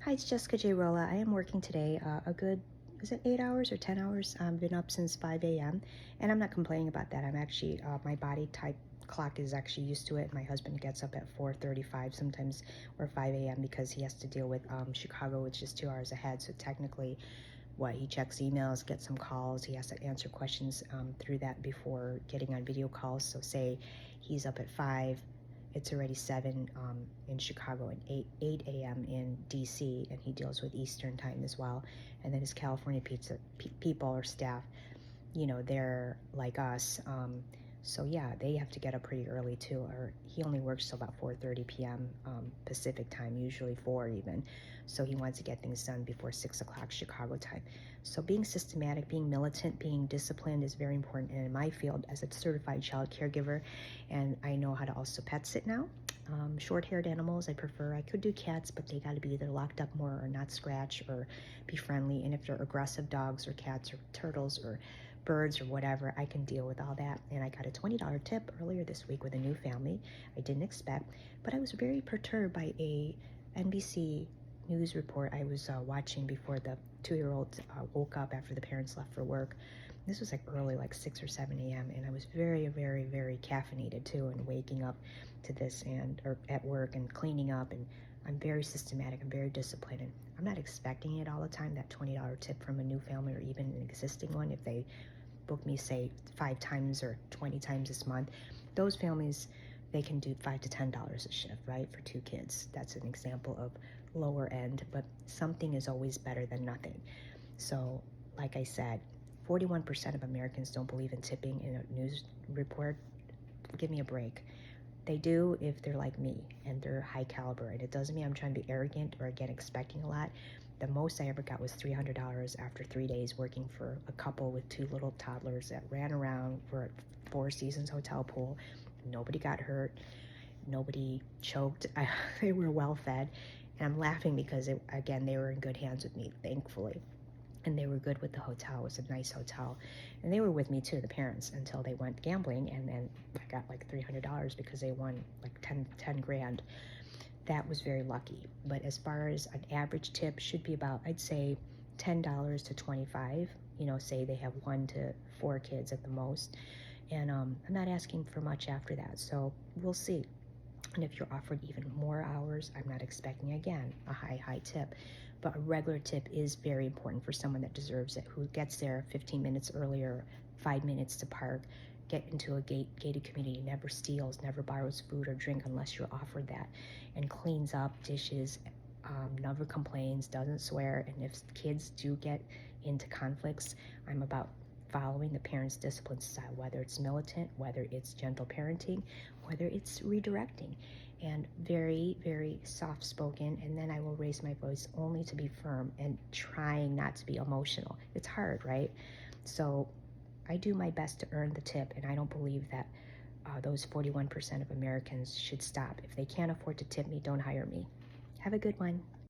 Hi, it's Jessica J. Rolla. I am working today a good, is it 8 hours or 10 hours? I've been up since 5 a.m. and I'm not complaining about that. I'm actually, my body type clock is actually used to it. My husband gets up at 4:35 sometimes or 5 a.m. because he has to deal with Chicago, which is 2 hours ahead. So technically, he checks emails, gets some calls. He has to answer questions through that before getting on video calls. So say he's up at 5, it's already 7 in Chicago and 8 a.m. in DC, and he deals with Eastern time as well. And then his California people or staff, they're like us. So yeah, they have to get up pretty early too, or he only works till about 4:30 p.m. Pacific time, usually 4 even. So he wants to get things done before 6 o'clock Chicago time. So being systematic, being militant, being disciplined is very important. And in my field, as a certified child caregiver, and I know how to also pet sit now. Short-haired animals I prefer. I could do cats, but they got to be either locked up more or not scratch or be friendly. And if they're aggressive dogs or cats or turtles or birds or whatever, I can deal with all that. And I got a $20 tip earlier this week with a new family I didn't expect, but I was very perturbed by a NBC news report I was watching before the 2-year-old woke up after the parents left for work. This was like early, like 6 or 7 a.m. and I was very, very, very caffeinated too, and waking up to this or at work and cleaning up, and I'm very systematic, I'm very disciplined, and I'm not expecting it all the time, that $20 tip from a new family or even an existing one. If they book me, say, 5 times or 20 times this month, those families, they can do $5 to $10 a shift, right, for 2 kids. That's an example of lower end, but something is always better than nothing. So, like I said, 41% of Americans don't believe in tipping in a news report. Give me a break. They do if they're like me and they're high caliber, and it doesn't mean I'm trying to be arrogant or again expecting a lot. The most I ever got was $300 after 3 days working for a couple with 2 little toddlers that ran around for a Four Seasons hotel pool. Nobody got hurt, nobody choked. They were well fed, and I'm laughing because again, they were in good hands with me, thankfully. And they were good with the hotel. It was a nice hotel, and they were with me too, the parents, until they went gambling, and then I got like $300 because they won like 10 grand. That was very lucky. But as far as an average tip, should be about, I'd say, $10 to 25. Say they have 1 to 4 kids at the most, and I'm not asking for much after that. So we'll see. And if you're offered even more hours, I'm not expecting, again, a high tip. But a regular tip is very important for someone that deserves it, who gets there 15 minutes earlier, 5 minutes to park, get into a gated community, never steals, never borrows food or drink unless you're offered that, and cleans up dishes, never complains, doesn't swear. And if kids do get into conflicts, I'm about following the parent's discipline style, whether it's militant, whether it's gentle parenting, whether it's redirecting, and very, very soft spoken. And then I will raise my voice only to be firm and trying not to be emotional. It's hard, right? So I do my best to earn the tip, and I don't believe that those 41% of Americans should stop. If they can't afford to tip me, don't hire me. Have a good one.